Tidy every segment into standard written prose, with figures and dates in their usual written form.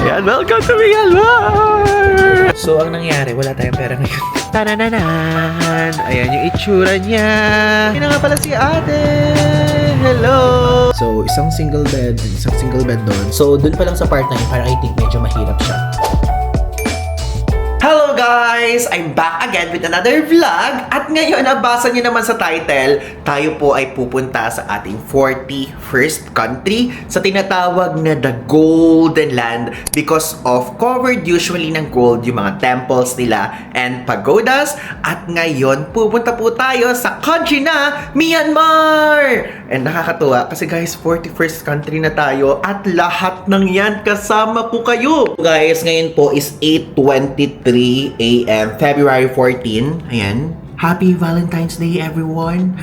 Ayan, welcome to Myanmar! So, ang nangyari, wala tayong pera ngayon. Tanananan! Ayan yung itsura niya. Yun na nga pala si ate! Hello! So, isang single bed doon. So, doon pa lang sa part na yun, parang I think medyo mahirap siya. Hello guys! I'm back again with another vlog. At ngayon, nabasa niyo naman sa title, tayo po ay pupunta sa ating 41st country sa tinatawag na the Golden Land because of covered usually ng gold yung mga temples nila and pagodas. At ngayon, pupunta po tayo sa country na Myanmar! And nakakatuwa kasi guys, 41st country na tayo at lahat ng yan kasama po kayo. Guys, ngayon po is 8:23 a.m. February 14. Ayan. Happy Valentine's Day, everyone!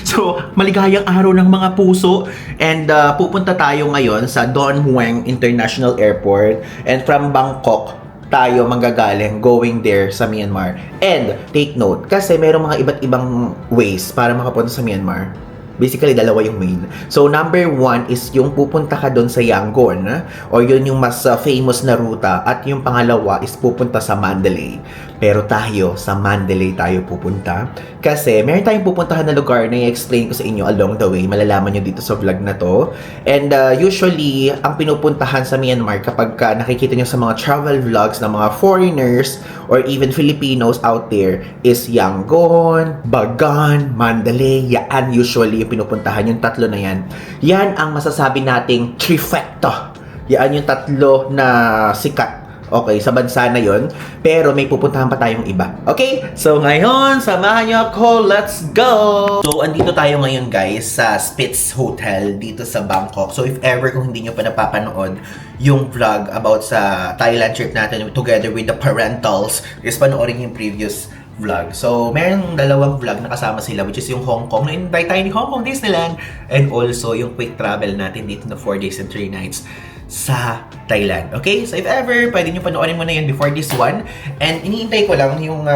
So, maligayang araw ng mga puso. And pupunta tayo ngayon sa Don Mueang International Airport. And from Bangkok, tayo manggagaling going there sa Myanmar. And take note, kasi merong mga iba't ibang ways para makapunta sa Myanmar. Basically, dalawa yung main. So, number 1 is yung pupunta ka doon sa Yangon, or yun yung mas famous na ruta. At yung pangalawa is pupunta sa Mandalay. Pero tayo, sa Mandalay tayo pupunta. Kasi, meron tayong pupuntahan na lugar na i-explain ko sa inyo along the way. Malalaman nyo dito sa vlog na to. And usually, ang pinupuntahan sa Myanmar kapag nakikita nyo sa mga travel vlogs ng mga foreigners or even Filipinos out there is Yangon, Bagan, Mandalay. Yan usually yung pinupuntahan, yung tatlo na yan. Yan ang masasabi nating trifecta. Yan yung tatlo na sikat. Okay, sa bansa na yon. Pero may pupuntahan pa tayong iba. Okay? So ngayon, samahan niyo ako. Let's go! So, andito tayo ngayon guys sa Spitz Hotel dito sa Bangkok. So, if ever kung hindi nyo pa napapanood yung vlog about sa Thailand trip natin together with the parentals, is panoorin yung previous vlog. So, merong dalawang vlog na kasama sila, which is yung Hong Kong. Na-invite tayo ni Hong Kong Disneyland. And also, yung quick travel natin dito na 4 days and 3 nights sa Thailand. Okay? So, if ever, pwede nyo panoorin mo na yun before this one. And iniintay ko lang yung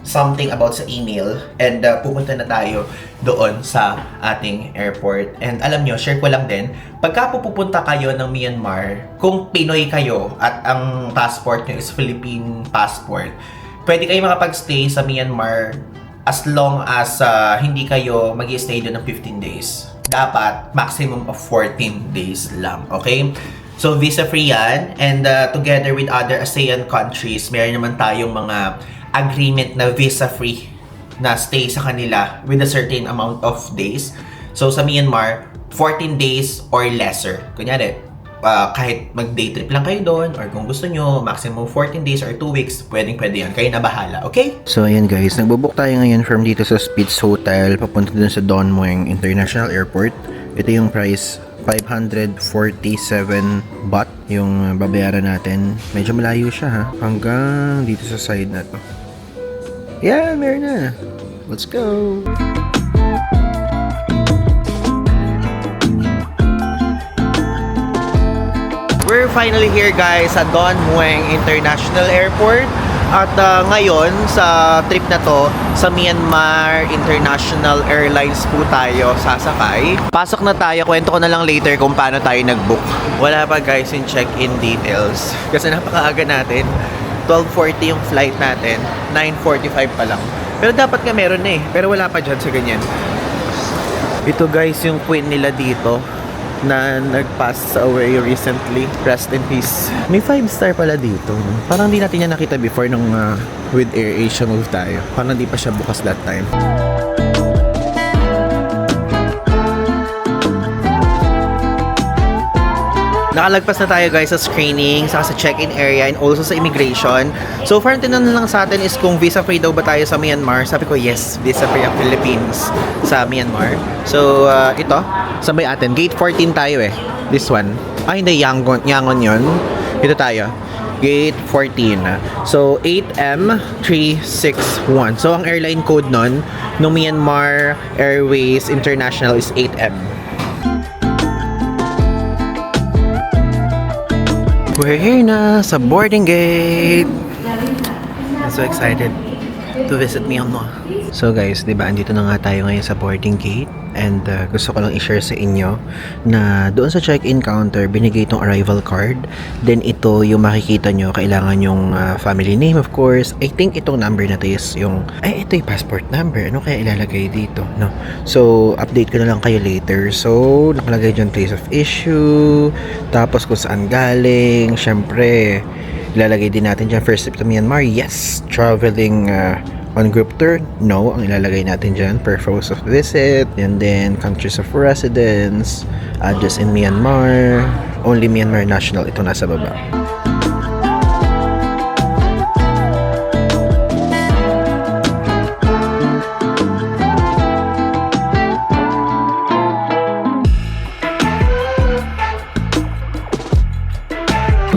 something about sa email. And pupunta na tayo doon sa ating airport. And alam nyo, share ko lang din, pagka pupunta kayo ng Myanmar, kung Pinoy kayo at ang passport nyo is Philippine passport, pwede kayo makapag-stay sa Myanmar as long as hindi kayo mag-i-stay doon ng 15 days. Dapat maximum of 14 days lang. Okay? So, visa-free yan. And together with other ASEAN countries, meron naman tayong mga agreement na visa-free na stay sa kanila with a certain amount of days. So, sa Myanmar, 14 days or lesser. Kunyari, kahit mag-day trip lang kayo doon or kung gusto nyo, maximum 14 days or 2 weeks, pwede yan. Kayo na bahala, okay? So, ayan guys, nagbubook tayo ngayon from dito sa Spitz Hotel, papunta dun sa Don Mueang International Airport. Ito yung price, 547 baht yung babayaran natin. Medyo malayo siya ha, hanggang dito sa side na to. Yeah, meron na. Let's go! We're finally here guys sa Don Mueang International Airport. At ngayon sa trip na to sa Myanmar International Airlines po tayo sasakay. Pasok na tayo, kwento ko na lang later kung paano tayo nag-book. Wala pa guys yung check-in details kasi napakaaga natin. 12:40 yung flight natin, 9:45 pa lang. Pero dapat nga meron na eh, pero wala pa dyan sa ganyan. Ito guys yung queen nila dito na nag-pass away recently. Rest in peace. May 5-star pala dito. Parang di natin yan nakita before nung with AirAsia move tayo. Parang di pa siya bukas that time. Nakalagpas na tayo guys sa screening, saka sa check-in area and also sa immigration. So far, tinanong lang sa atin is kung visa-free daw ba tayo sa Myanmar. Sabi ko, yes, visa-free ang Philippines sa Myanmar. So, ito, sabay atin. Gate 14 tayo eh. This one. Ay, hindi, Yangon yun. Ito tayo. Gate 14. So, 8M361. So, ang airline code nun, no Myanmar Airways International is 8M. We're here na sa boarding gate. I'm so excited. to visit Myanmar. So guys, di ba, andito na nga tayo ngayon sa boarding gate. And gusto ko lang i-share sa inyo na doon sa check-in counter, binigay itong arrival card. Then ito, yung makikita nyo, kailangan yung family name of course. I think itong number na to is yung, ito yung passport number. Ano kaya ilalagay dito? No. So, update ko na lang kayo later. So, nakalagay dyan place of issue. Tapos kung saan galing. Syempre, ilalagay din natin dyan first trip to Myanmar. Yes! Traveling on group tour, no, ang ilalagay natin dyan, purpose of visit, and then countries of residence, address in Myanmar, only Myanmar national, ito nasa baba.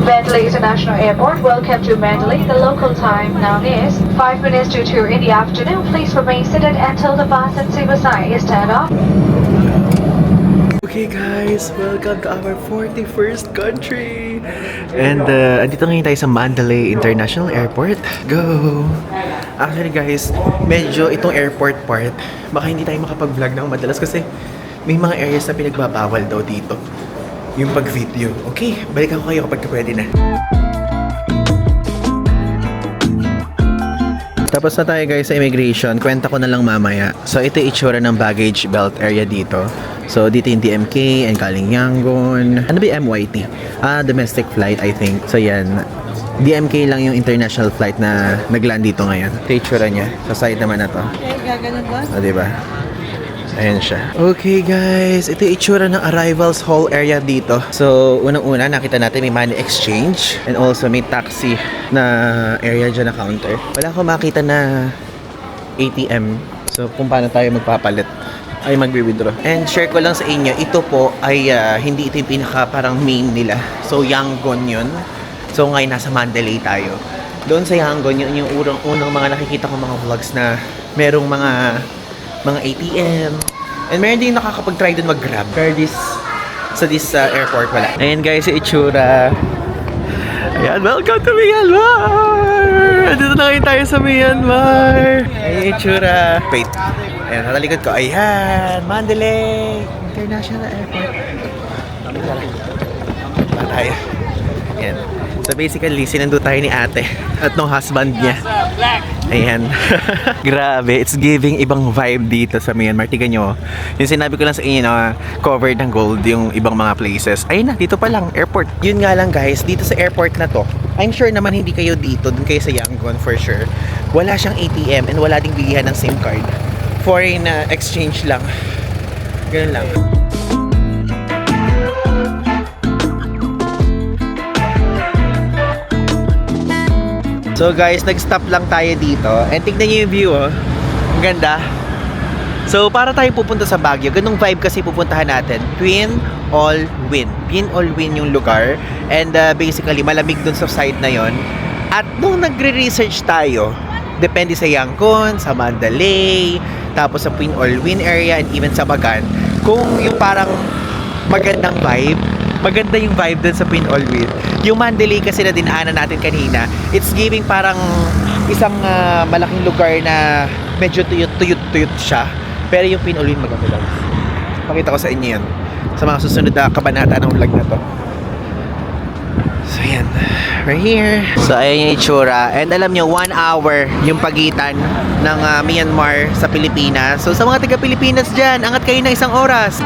Mandalay International Airport, welcome to Mandalay. The local time now is 5 minutes to 2 in the afternoon. Please remain seated until the bus at Sivasai is turned off. Okay guys, welcome to our 41st country! And andito ngayon tayo sa Mandalay International Airport. Go! Actually guys, medyo itong airport part, baka hindi tayo makapag-vlog ng madalas kasi may mga areas na pinagbabawal daw dito yung pag-video. Okay, balikan ko kayo kapag pwede na. Tapos na tayo guys sa immigration. Kwenta ko na lang mamaya. So ito yung itsura ng baggage belt area dito. So dito yung DMK and galing Yangon. Ano ba yung MYT? Domestic flight I think. So yan. DMK lang yung international flight na nagland dito ngayon. Ito yung itsura niya. Sa side naman na to. Okay, gaganon ba? O diba? Ayan siya. Okay guys, ito yung itsura ng arrivals hall area dito. So, unang-una, nakita natin may money exchange and also may taxi na area dyan na counter. Wala akong makita na ATM. So, kung paano tayo magpapalit ay magwi-withdraw. And share ko lang sa inyo, ito po ay hindi ito yung pinaka parang main nila. So, Yangon yun. So, ngayon nasa Mandalay tayo. Doon sa Yangon, yun yung unang mga nakikita ko mga vlogs na merong mga ATM. And meron din nakakapag-try dun mag-grab. Pero sa this airport wala. Ayan guys, yung itsura. Ayan, welcome to Myanmar! Dito na ngayon tayo sa Myanmar. Ayan yung itsura. Wait. Ayan, natalikod ko. Ayan, Mandalay International Airport. Ba tayo? Ayan. So basically, sinundo tayo ni ate at nung husband niya. Ayan. Grabe, it's giving ibang vibe dito sa Myanmar. Tignan nyo, yung sinabi ko lang sa inyo na covered ng gold yung ibang mga places. Ayun na, dito pa lang, airport. Yun nga lang guys, dito sa airport na to, I'm sure naman hindi kayo dito, dun kayo sa Yangon for sure. Wala siyang ATM and wala ding bilihan ng SIM card. Foreign exchange lang. Ganun lang. So guys, nag-stop lang tayo dito. And tignan nyo yung view, oh. Ang ganda. So para tayo pupunta sa Baguio, ganung vibe kasi pupuntahan natin. Twin All Win. Twin All Win yung lugar. And basically, malamig dun sa side na yon. At nung nagre-research tayo, depende sa Yangon, sa Mandalay, tapos sa Twin All Win area, and even sa Bagan, kung yung parang magandang vibe, maganda yung vibe dun sa Twin All Win. Yung Mandalay kasi na dinaanan natin kanina, it's giving parang isang malaking lugar na medyo tuyot siya. Pero yung Twin All Win maganda lang. Pakita ko sa inyo yan sa mga susunod na kabanata ng vlog na to. So yan, right here. So ayan yung itsura. And alam nyo, 1 hour yung pagitan ng Myanmar sa Pilipinas. So sa mga taga-Pilipinas dyan, angat kayo ng 1 oras.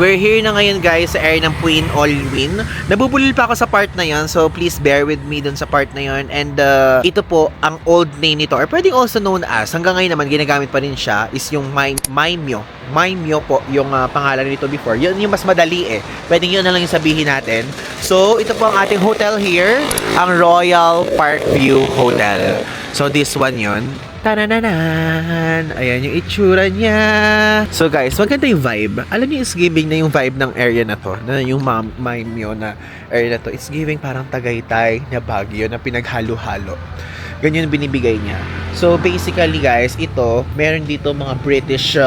We're here na ngayon guys sa area ng Twin All Win. Nabubulil pa ako sa part na yon, so please bear with me dun sa part na yon. And ito po ang old name nito, or pwedeng also known as, hanggang ngayon naman ginagamit pa rin siya, is yung Maimyo. Maimyo po yung pangalan nito before. Yun yung mas madali eh. Pwedeng yun na lang yung sabihin natin. So ito po ang ating hotel here, ang Royal Parkview Hotel. So this one yun. Tanananan! Ayan yung itsura niya. So guys, maganda yung vibe. Alam niyo, it's giving na yung vibe ng area na to. Na yung Maimyo na area na to. It's giving parang Tagaytay na Baguio na pinaghalo-halo. Ganyan yung binibigay niya. So basically guys, ito, meron dito mga British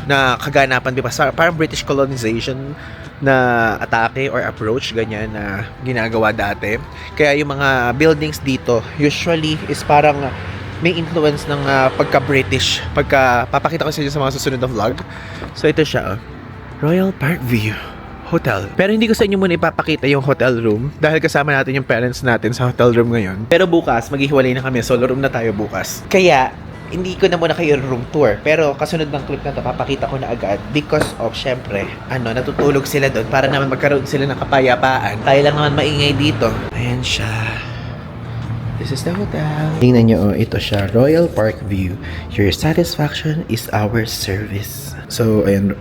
na kaganapan, di ba? Parang British colonization na atake or approach, ganyan na ginagawa dati. Kaya yung mga buildings dito, usually is parang may influence ng pagka-British. Papakita ko sa inyo sa mga susunod na vlog. So ito siya, Royal Park View Hotel. Pero hindi ko sa inyo muna ipapakita yung hotel room dahil kasama natin yung parents natin sa hotel room ngayon. Pero bukas, maghihiwalay na kami. Solo room na tayo bukas. Kaya, hindi ko na muna kayo room tour. Pero kasunod ng clip na to, papakita ko na agad because of, syempre, natutulog sila doon para naman magkaroon sila ng kapayapaan. Tayo lang naman maingay dito. Ayan siya. This is the hotel. Tingnan nyo, ito siya. Royal Park View. Your satisfaction is our service. So, ayan.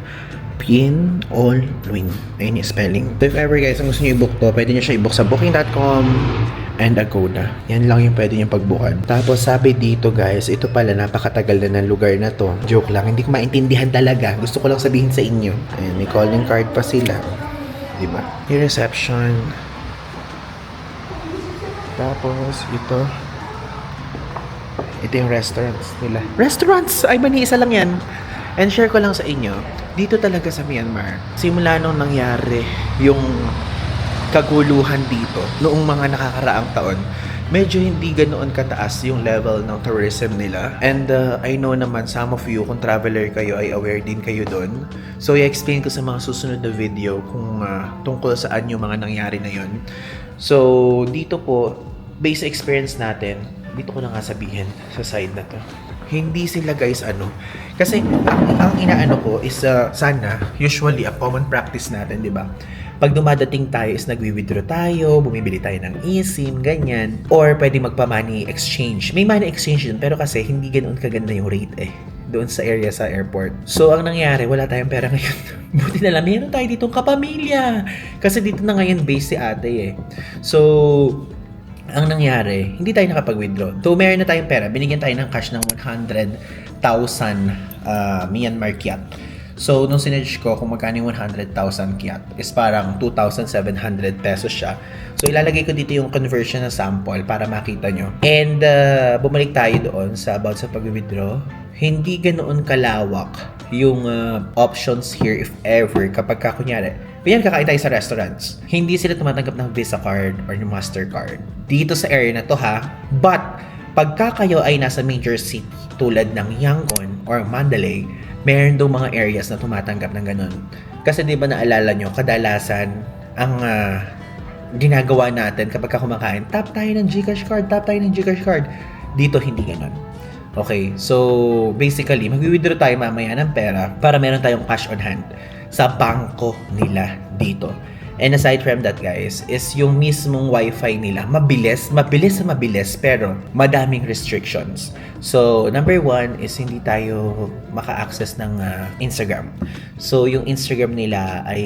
Pin all win. Ayun yung spelling. So if ever guys, ang gusto nyo i-book to, pwede nyo siya i-book sa booking.com and Agoda. Yan lang yung pwede nyo pagbukan. Tapos sabi dito guys, ito pala napakatagal na ng lugar na to. Joke lang, hindi ko maintindihan talaga. Gusto ko lang sabihin sa inyo. Ayan, may calling card pa sila. Diba? Yung reception. Tapos ito. Ito yung restaurants nila. Restaurants! Ay, mani, isa lang yan. And share ko lang sa inyo, dito talaga sa Myanmar, simula nung nangyari yung kaguluhan dito, noong mga nakakaraang taon, medyo hindi ganoon kataas yung level ng tourism nila. And I know naman, some of you, kung traveler kayo, ay aware din kayo doon. So, i-explain ko sa mga susunod na video kung tungkol saan yung mga nangyari na yun. So, dito po, based sa experience natin, dito ko na nga sabihin sa side na to. Hindi sila guys kasi ang inaano ko is sana usually a common practice natin, di ba? Pag dumadating tayo is nagwi-withdraw tayo, bumibili tayo ng eSIM, ganyan, or pwede magpa-money exchange. May money exchange dun, pero kasi hindi ganoon kaganda yung rate doon sa area sa airport. So ang nangyari, wala tayong pera ngayon. Buti na lang meron tayo ditong kapamilya kasi dito na ngayon base si ate So ang nangyari, hindi tayo nakapag-withdraw. So, meron na tayong pera. Binigyan tayo ng cash ng 100,000 Myanmar kyat. So, nung sinerge ko kung magkano yung 100,000 kyat, is parang 2,700 pesos siya. So, ilalagay ko dito yung conversion na sample para makita nyo. And, bumalik tayo doon sa about sa pag-withdraw. Hindi ganoon kalawak yung options here if ever kapag kunyari, kakain tayo sa restaurants. Hindi sila tumatanggap ng Visa card or ng Mastercard. Dito sa area na to But, pagka kayo ay nasa major city tulad ng Yangon or Mandalay, meron daw mga areas na tumatanggap ng ganun. Kasi di ba naalala nyo, kadalasan ang ginagawa natin kapag kumakain, tap tayo ng GCash card. Dito hindi ganun. Okay, so basically, mag-withdraw tayo mamaya ng pera para meron tayong cash on hand sa bangko nila dito. And aside from that guys, is yung mismong wifi nila, mabilis pero madaming restrictions. So, number one is hindi tayo maka-access ng Instagram. So, yung Instagram nila ay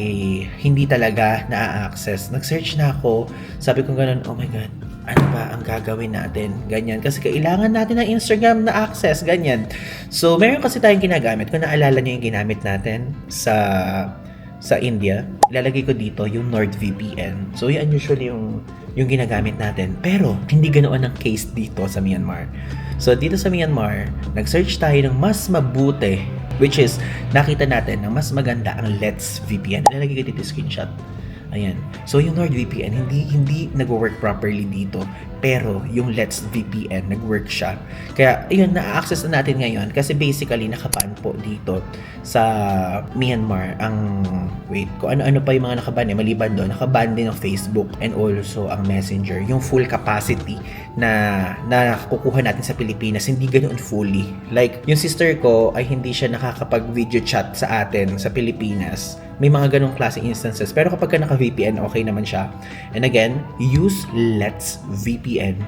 hindi talaga na-access. Nag-search na ako, sabi ko ganun, oh my God, ano ba ang gagawin natin? Ganyan. Kasi kailangan natin ng Instagram na access. Ganyan. So, meron kasi tayong ginagamit. Kung naalala nyo yung ginamit natin sa India, ilalagay ko dito yung NordVPN. So, yan usually yung ginagamit natin. Pero, hindi ganoon ang case dito sa Myanmar. So, dito sa Myanmar, nag-search tayo ng mas mabuti, which is, nakita natin na mas maganda ang Let's VPN. Ilalagay ko dito screenshot. Ayan. So, yung NordVPN, hindi nag-work properly dito. Pero, yung Let's VPN, nag-work siya. Kaya, ayun, na-access na natin ngayon. Kasi basically, nakaban po dito sa Myanmar ang, kung ano-ano pa yung mga nakaban maliban doon, nakaban din ang Facebook and also ang Messenger. Yung full capacity na kukuha natin sa Pilipinas, hindi ganoon fully. Like, yung sister ko ay hindi siya nakakapag-video chat sa atin sa Pilipinas. May mga ganong klase instances. Pero kapag ka naka-VPN, okay naman siya. And again, use Let's VPN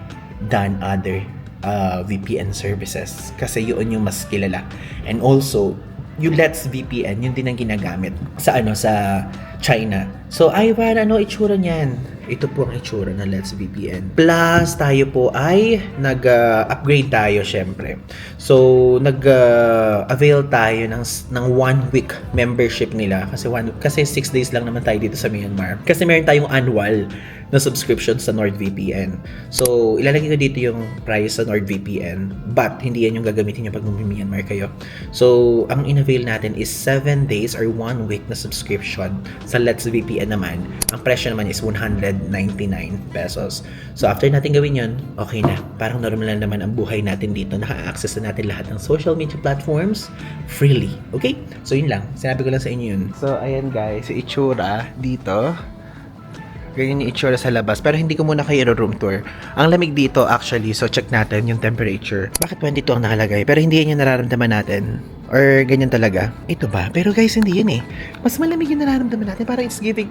than other VPN services. Kasi yun yung mas kilala. And also, yung Let's VPN, yun din ang ginagamit sa China. So, Ivan, ano itsura niyan? Ito po ang itsura ng Let's VPN. Plus, tayo po ay nag-upgrade tayo, syempre. So, nag-avail tayo ng 1 week membership nila. Kasi 6 days lang naman tayo dito sa Myanmar. Kasi meron tayong annual na subscription sa NordVPN. So, ilalagay ko dito yung price sa NordVPN. But, hindi yan yung gagamitin nyo pag Myanmar kayo. So, ang in-avail natin is 7 days or 1 week na subscription. Sa Let's VPN naman, ang presyo naman is 199 pesos. So, after natin gawin yun, okay na. Parang normal na naman ang buhay natin dito. Naka-access na natin lahat ng social media platforms freely. Okay? So, yun lang. Sinabi ko lang sa inyo yun. So, ayan guys, yung itsura dito. Ganyan yung itsura sa labas. Pero hindi ko muna kayo room tour. Ang lamig dito actually. So check natin yung temperature. Bakit 22 ang nakalagay? Pero hindi yan yung nararamdaman natin. Or ganyan talaga. Ito ba? Pero guys, hindi yun eh. Mas malamig yung nararamdaman natin. Parang it's giving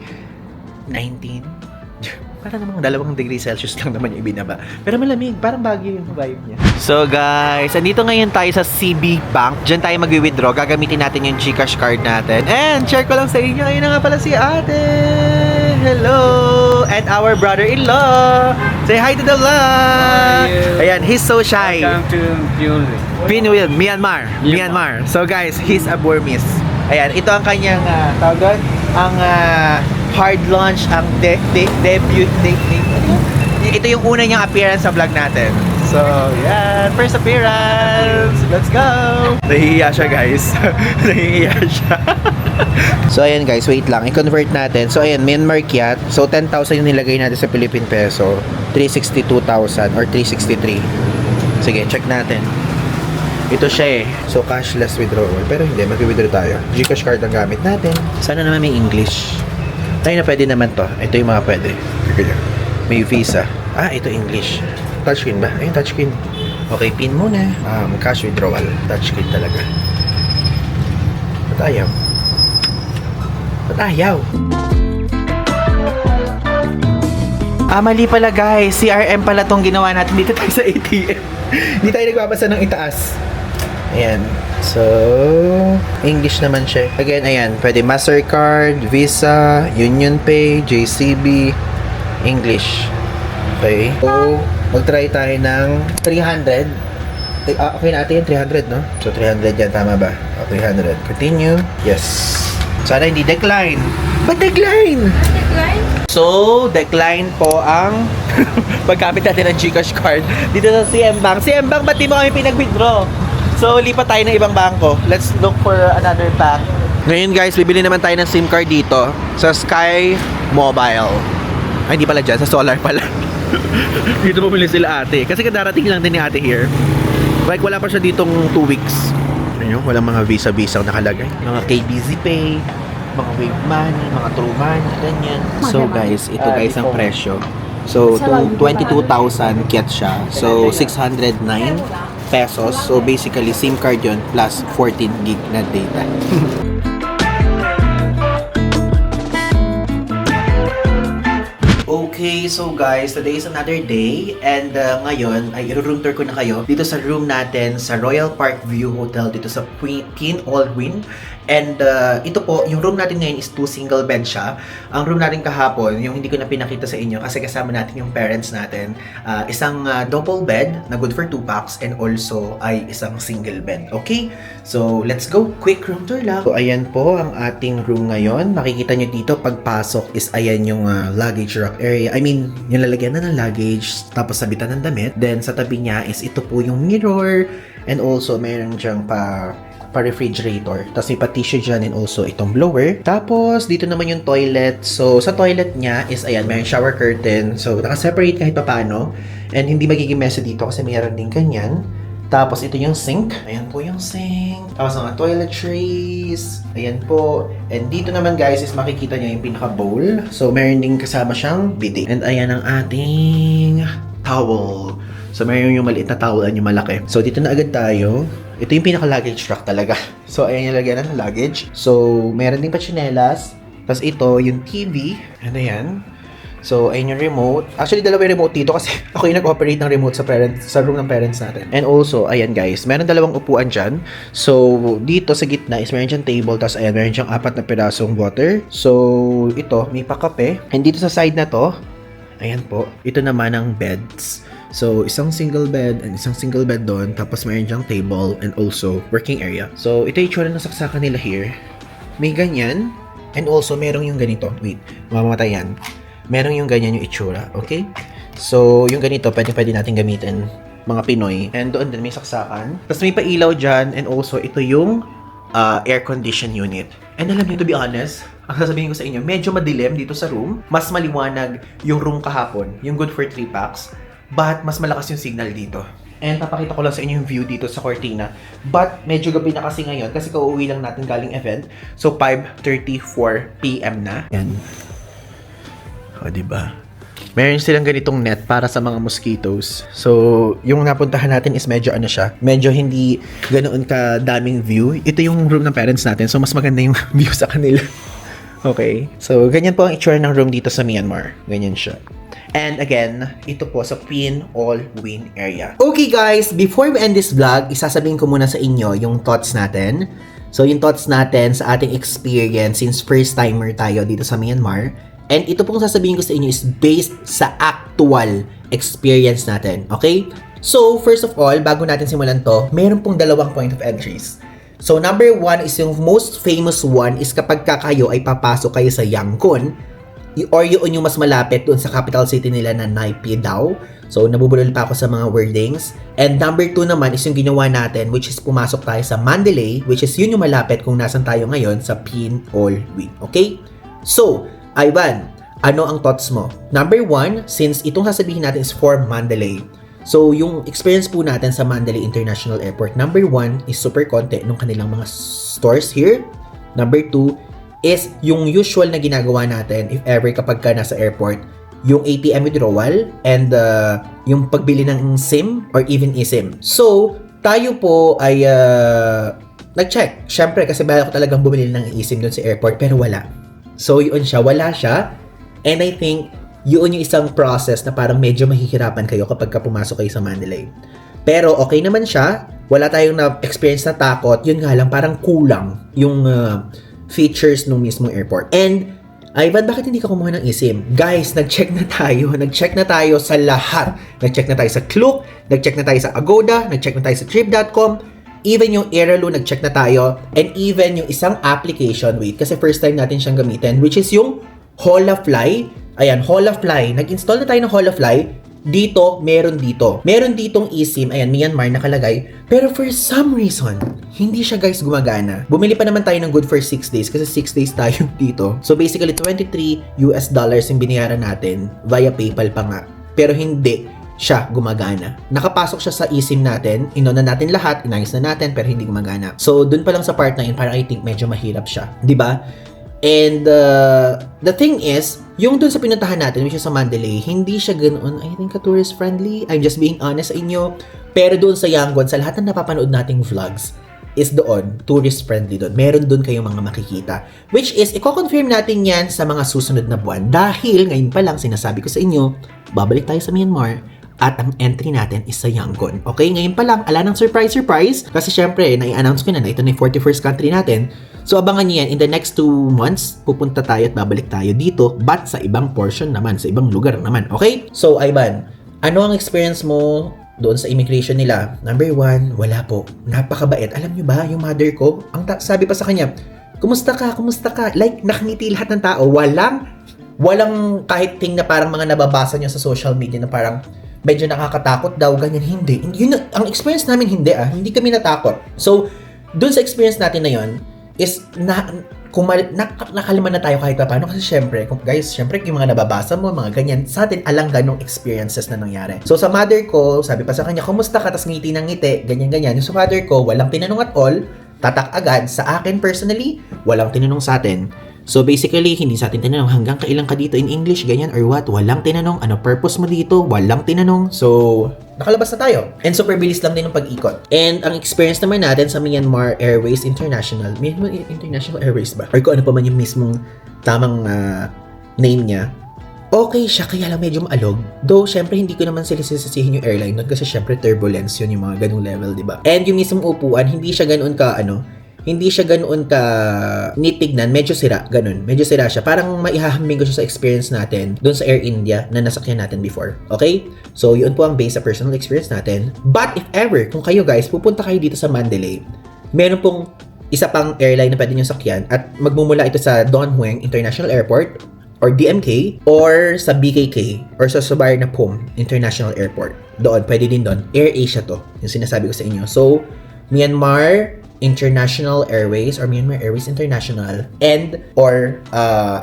19. Parang namang 2 degrees Celsius lang naman yung ibinaba. Pero malamig. Parang bagyo yung vibe niya. So guys, andito ngayon tayo sa CB Bank. Diyan tayo mag-withdraw. Gagamitin natin yung GCash card natin. And share ko lang sa inyo. Ayun na nga pala si ate. Hello! And our brother-in-law! Say hi to the vlog! Ayan, he's so shy. Welcome to Pinwheel, Myanmar. So guys, he's a Burmese. Ayan, ito ang kanyang, tawag doon, ang hard launch, ang debut. Ito yung una niyang appearance sa vlog natin. So, yan, first appearance! Let's go! Nahihiya siya guys. Nahihiya siya. So, ayan guys, wait lang. I-convert natin. So, ayan, Myanmar Kyat. So, 10,000 yung nilagay natin sa Philippine Peso. 362,000 or 363. Sige, check natin. Ito siya eh. So, cashless withdrawal. Pero hindi, mag-withdraw tayo. GCash card ang gamit natin. Sana naman may English. Tayo na pwede naman to. Ito yung mga pwede. May Visa. Ito English. Touchscreen ba? Ayun, touchscreen. Okay, pin muna. Cash withdrawal. Touchscreen talaga. Ba't ayaw? Ba't ayaw? Mali pala guys. CRM pala tong ginawa natin. Dito tayo sa ATM. Hindi tayo nagbabasa ng itaas. Ayan. So, English naman siya. Again, ayan. Pwede Mastercard, Visa, UnionPay, JCB, English. Okay. So, mag-try tayo ng 300. Okay na ate yan, 300, no? So, 300 yan. Tama ba? 300. Continue. Yes. Sana hindi decline. Ba't decline? So, decline po ang pagkapit natin ng GCash card dito sa CM Bank. CM Bank, ba't di mo kami pinag-withdraw? So, lipat tayo ng ibang bangko. Let's look for another bank. Ngayon guys, bibili naman tayo ng SIM card dito sa Sky Mobile. Ay, hindi pala dyan. Sa Solar pala. Dito bumili sila ate. Kasi kadarating lang din ni ate here. Like, wala pa siya ditong 2 weeks. Ano, walang mga visa-visa nakalagay. Mga KBZ Pay, mga Wave Money, mga True Money, ganyan. So guys, ito guys ang presyo. So, 22,000 kyat siya. So, 609 pesos. So, basically, SIM card yun plus 14 gig na data. Okay, so guys, today is another day and ngayon ay i-room tour ko na kayo dito sa room natin sa Royal Park View Hotel dito sa Pin Aldwyn. And ito po, yung room natin ngayon is 2 single bed siya. Ang room natin kahapon, yung hindi ko na pinakita sa inyo kasi kasama natin yung parents natin, isang double bed na good for 2 packs and also ay isang single bed. Okay? So, let's go. Quick room tour lang. So, ayan po ang ating room ngayon. Makikita nyo dito, pagpasok is ayan yung luggage rack area. I mean, yung lalagyan na ng luggage, tapos sabitan ng damit. Then, sa tabi niya is ito po yung mirror and also meron dyang pa-refrigerator. Tapos may pa-tissue dyan and also itong blower. Tapos, dito naman yung toilet. So, sa toilet niya is, ayan, may shower curtain. So, naka-separate kahit paano. And hindi magiging messy dito kasi mayroon din ganyan. Tapos, ito yung sink. Ayan po yung sink. Tapos, mga toiletries. Ayan po. And dito naman, guys, is makikita nyo yung pinaka-bowl. So, meron din kasama siyang bidet. And ayan ang ating towel. So, meron yung maliit na towel and yung malaki. So, dito na agad tayo. Ito yung pinaka-luggage rack talaga. So, ayan yung lagyan ng luggage. So, meron din pa tsinelas. Tapos ito, yung TV. And ayan. So, ayun yung remote. Actually, dalawa yung remote dito kasi ako yung nag-operate ng remote sa room ng parents natin. And also, ayan guys, meron dalawang upuan dyan. So, dito sa gitna is meron dyan table, tapos ayan, meron dyan 4 na pirasong water. So, ito, may pakape. And dito sa side na to, ayan po, ito naman ang beds. So, isang single bed and isang single bed doon. Tapos meron diyang table and also working area. So, ito yung itsura ng saksakan nila here. May ganyan. And also, merong yung ganito. Wait, mamamatay yan. Merong yung ganyan yung itsura. Okay? So, yung ganito, pwede natin gamitin mga Pinoy. And doon din may saksakan. Tapos may pailaw dyan. And also, ito yung air condition unit. And alam niyo, to be honest, ang sasabihin ko sa inyo, medyo madilim dito sa room. Mas maliwanag yung room kahapon. Yung good for 3 packs. But, mas malakas yung signal dito. And papakita ko lang sa inyo yung view dito sa Cortina. But, medyo gabi na kasi ngayon kasi kauuwi lang natin galing event. So, 5:34 PM na. Yan. O, diba? Meron silang ganitong net para sa mga mosquitoes. So, yung napuntahan natin is medyo ano siya. Medyo hindi ganoon kadaming view. Ito yung room ng parents natin. So, mas maganda yung view sa kanila. Okay? So, ganyan po ang itsura ng room dito sa Myanmar. Ganyan siya. And again, ito po sa Pin All Win area. Okay guys, before we end this vlog, isasabihin ko muna sa inyo yung thoughts natin. So yung thoughts natin sa ating experience since first timer tayo dito sa Myanmar. And ito pong sasabihin ko sa inyo is based sa actual experience natin. Okay? So first of all, bago natin simulan to, meron pong dalawang point of entries. So number 1 is yung most famous one is kapag kayo ay papasok kayo sa Yangon, or yun yung mas malapit doon sa capital city nila na Naypyidaw. So, nabubulol pa ako sa mga wordings. And number 2 naman is yung ginawa natin, which is pumasok tayo sa Mandalay, which is yun yung malapit kung nasan tayo ngayon sa Pin All Win. Okay? So, Ivan, ano ang thoughts mo? Number 1, since itong sasabihin natin is for Mandalay. So, yung experience po natin sa Mandalay International Airport, number 1 is super konti nung kanilang mga stores here. Number 2, is yung usual na ginagawa natin if ever kapag ka nasa airport, yung ATM withdrawal and yung pagbili ng SIM or even eSIM. So, tayo po ay nag-check. Syempre, kasi bala ko talagang bumili ng eSIM doon sa airport pero wala. So, yun siya. Wala siya. And I think, yun yung isang process na parang medyo mahihirapan kayo kapag ka pumasok kayo sa Mandalay. Pero okay naman siya. Wala tayong na-experience na takot. Yun nga lang, parang kulang yung features ng mismong airport. And, Ivan, bakit hindi ka kumuha ng eSIM? Guys, nag-check na tayo. Nag-check na tayo sa lahat. Nag-check na tayo sa Klook, nag-check na tayo sa Agoda, nag-check na tayo sa Trip.com, even yung Airalo, nag-check na tayo, and even yung isang application, wait, kasi first time natin siyang gamitin, which is yung Holafly. Ayan, Holafly. Nag-install na tayo ng Holafly. Dito, meron dito. Meron ditong eSIM, ayan, Myanmar nakalagay. Pero for some reason, hindi siya guys gumagana. Bumili pa naman tayo ng good for 6 days kasi 6 days tayo dito. So basically, $23 yung binayaran natin via PayPal pa nga. Pero hindi siya gumagana. Nakapasok siya sa eSIM natin, inona natin lahat, inayos na natin, pero hindi gumagana. So dun pa lang sa part na yun, parang I think medyo mahirap siya. 'Di ba? And the thing is, yung dun sa pinuntahan natin, which is sa Mandalay, hindi siya ganoon, I think, tourist friendly. I'm just being honest sa inyo. Pero doon sa Yangon, sa lahat na napapanood nating vlogs, is doon, tourist friendly doon. Meron doon kayong mga makikita. Which is, i-confirm natin yan sa mga susunod na buwan. Dahil, ngayon pa lang, sinasabi ko sa inyo, babalik tayo sa Myanmar. At ang entry natin is sa Yangon. Okay, ngayon pa lang, ala ng surprise. Kasi syempre, nai-announce ko na ito na yung 41st country natin. So, abangan niyo yan. In the next 2 months, pupunta tayo at babalik tayo dito. But sa ibang portion naman, sa ibang lugar naman. Okay? So, Ivan, ano ang experience mo doon sa immigration nila? Number 1, wala po. Napakabait. Alam niyo ba, yung mother ko, sabi pa sa kanya, Kumusta ka? Like, nakangiti lahat ng tao. Walang kahit thing na parang mga nababasa niyo sa social media na parang medyo nakakatakot daw, ganyan, hindi. Yun, ang experience namin, hindi kami natakot. So, dun sa experience natin na yun, is nakalima na tayo kahit pa paano. Kasi syempre, yung mga nababasa mo, mga ganyan, sa atin, alang ganong experiences na nangyari. So, sa mother ko, sabi pa sa kanya, kumusta ka? Tas ngiti ng ngiti, ganyan. Yung sa father ko, walang tinanong at all, tatak agad. Sa akin, personally, walang tinanong sa atin. So basically, hindi sa atin tinanong hanggang kailan ka dito in English, ganyan or what. Walang tinanong, ano purpose mo dito, walang tinanong. So, nakalabas na tayo. And super bilis lang din ng pag-ikot. And ang experience naman natin sa Myanmar Airways International, International Airways ba? Or kung ano pa man yung mismong tamang name niya, okay siya, kaya lang medyo maalog. Though, syempre, hindi ko naman sila sisisihin yung airline doon kasi syempre turbulence yun yung mga ganung level, di ba? And yung mismong upuan, hindi siya ganoon ka, hindi siya ganoon ka nitignan, medyo sira, ganun. Medyo sira siya. Parang maihahambing ko siya sa experience natin doon sa Air India na nasakyan natin before. Okay? So, yun po ang base sa personal experience natin. But if ever, kung kayo guys, pupunta kayo dito sa Mandalay, meron pong isa pang airline na pwede nyo sakyan at magmumula ito sa Don Mueang International Airport or DMK or sa BKK or sa Subayna Pum International Airport. Doon, pwede din doon. Air Asia to, yung sinasabi ko sa inyo. So, Myanmar International Airways or Myanmar Airways International and or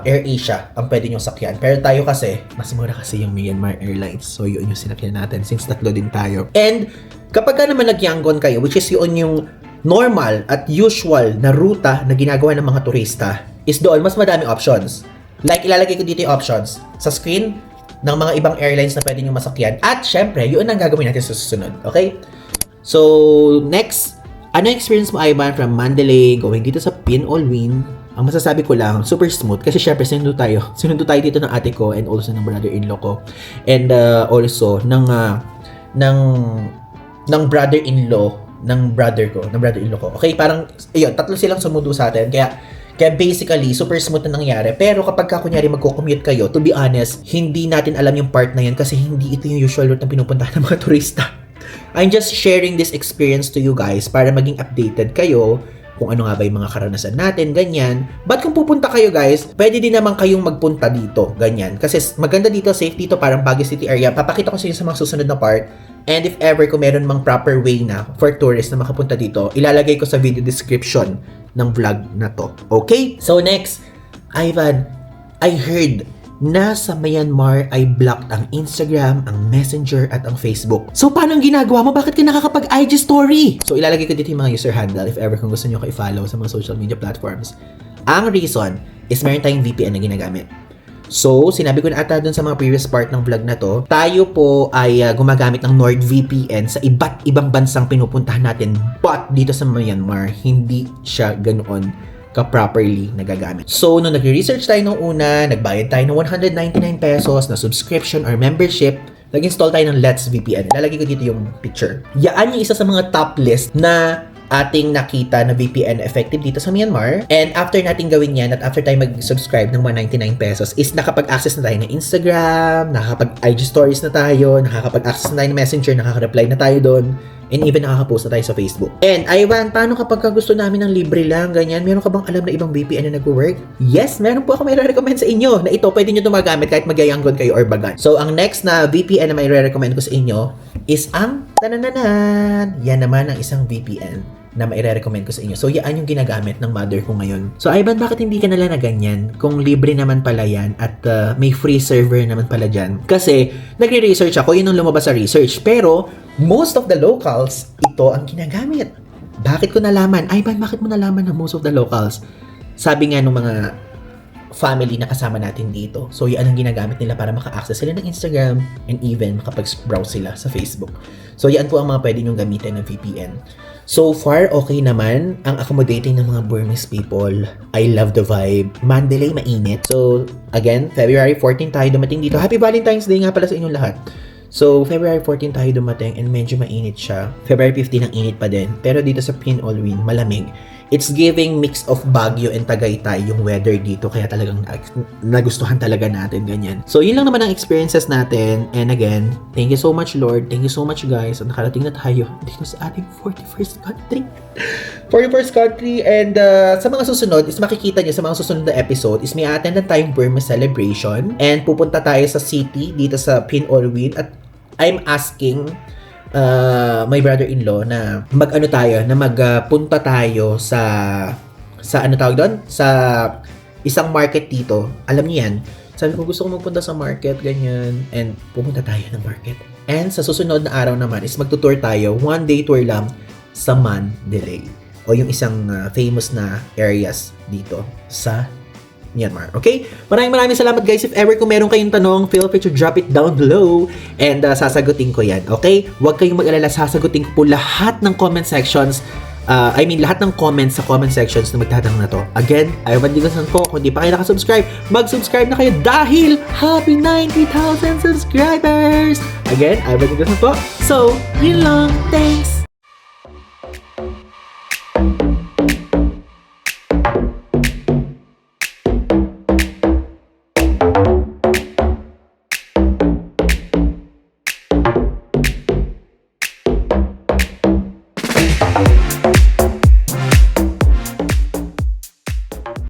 Air Asia ang pwede nyo sakyan. Pero tayo kasi, mas mura kasi yung Myanmar Airlines. So, yun yung sinakyan natin since tatlo din tayo. And, kapag ka naman nag-Yangon kayo, which is yun yung normal at usual na ruta na ginagawa ng mga turista, is doon mas madaming options. Like, ilalagay ko dito yung options sa screen ng mga ibang airlines na pwede nyo masakyan. At, syempre, yun ang gagawin natin sa susunod. Okay? So, next, ano experience mo, Ivan, from Mandalay going dito sa Pinolwin? Ang masasabi ko lang, super smooth kasi syempre sinundo tayo dito ng ate ko and also ng brother-in-law ko and also ng brother-in-law ng brother-in-law ko. Okay, parang ayun, tatlo silang sumundo sa atin kaya basically super smooth na nangyari. Pero kapag kunyari magko-commute kayo, to be honest, hindi natin alam yung part na yan kasi hindi ito yung usual route na pinupuntahan ng mga turista. I'm just sharing this experience to you guys para maging updated kayo kung ano nga ba yung mga karanasan natin, ganyan. But kung pupunta kayo guys, pwede din naman kayong magpunta dito, ganyan. Kasi maganda dito, safe dito, parang Baguio City area. Papakita ko sa inyo sa mga susunod na part. And if ever kung meron mang proper way na for tourists na makapunta dito, ilalagay ko sa video description ng vlog na to. Okay? So next, Ivan, I heard na sa Myanmar ay blocked ang Instagram, ang Messenger, at ang Facebook. So, paano ang ginagawa mo? Bakit ka nakakapag-IG story? So, ilalagay ko dito yung mga user handle if ever kung gusto nyo i-follow sa mga social media platforms. Ang reason is meron tayong VPN na ginagamit. So, sinabi ko na ata dun sa mga previous part ng vlog na to, tayo po ay gumagamit ng NordVPN sa iba't ibang bansang pinupuntahan natin. But, dito sa Myanmar, hindi siya ganoon ka-properly nagagamit. So, nung nag-research tayo nung una, nagbayad tayo ng 199 pesos na subscription or membership, nag-install tayo ng Let's VPN. Ilalagay ko dito yung picture. Yan yung isa sa mga top list na ating nakita na VPN effective dito sa Myanmar. And after natin gawin yan at after tayo mag-subscribe ng 199 pesos is nakapag-access na tayo ng Instagram, nakakapag-IG stories na tayo, nakakapag-access na tayo ng Messenger, nakaka-reply na tayo doon. And even nakaka-post na tayo sa Facebook. And Ivan, paano kapag gusto namin ng libre lang, ganyan? Meron ka bang alam na ibang VPN na nag-work? Yes, meron po ako may recommend sa inyo na ito pwede nyo ito magamit kahit magyayanggon kayo or bagan. So, ang next na VPN na may recommend ko sa inyo is ang tanananan. Yan naman ang isang VPN na mai-recommend ko sa inyo. So, yan yung ginagamit ng mother ko ngayon. So, Ivan, bakit hindi ka nalang na ganyan? Kung libre naman pala yan at may free server naman pala dyan. Kasi, nagre-research ako, yun ang lumabas sa research. Pero, most of the locals, ito ang ginagamit. Bakit ko nalaman? Ivan, bakit mo nalaman na most of the locals? Sabi nga nung mga family na kasama natin dito. So, yan ang ginagamit nila para maka-access sila ng Instagram and even makapag-browse sila sa Facebook. So, yan po ang mga pwede nyong gamitin ng VPN. So far, okay naman. Ang accommodating ng mga Burmese people. I love the vibe. Mandalay, mainit. So, again, February 14 tayo dumating dito. Happy Valentine's Day nga pala sa inyong lahat. So, February 14 tayo dumating and medyo mainit siya. February 15 ang init pa din. Pero dito sa Pinolwin, malamig. It's giving mix of Baguio and Tagaytay yung weather dito. Kaya talagang nagustuhan talaga natin, ganyan. So, yun lang naman ang experiences natin. And again, thank you so much, Lord. Thank you so much, guys. At nakarating na tayo dito sa ating 41st country. 41st country. And sa mga susunod, is makikita nyo sa mga susunod na episode, is may attend na tayong Burma celebration. And pupunta tayo sa city dito sa Pinolwin. At I'm asking my brother-in-law na magpunta tayo sa ano tawag doon? Sa isang market dito. Alam niyo yan. Sabi ko, gusto ko magpunta sa market, ganyan. And pupunta tayo ng market. And sa susunod na araw naman is magtutour tayo. One day tour lang sa Mandalay. O yung isang famous na areas dito sa Myanmar. Okay? Maraming salamat guys. If ever kung meron kayong tanong, feel free to drop it down below and sasagutin ko yan. Okay? Huwag kayong mag-alala. Sasagutin ko po lahat ng comment sections lahat ng comments sa comment sections na magtatanong na to. Again, Ivan Digasan po. Kung di pa kayo nakasubscribe, mag-subscribe na kayo dahil happy 90,000 subscribers! Again, Ivan Digasan po. So, yun lang. Thanks!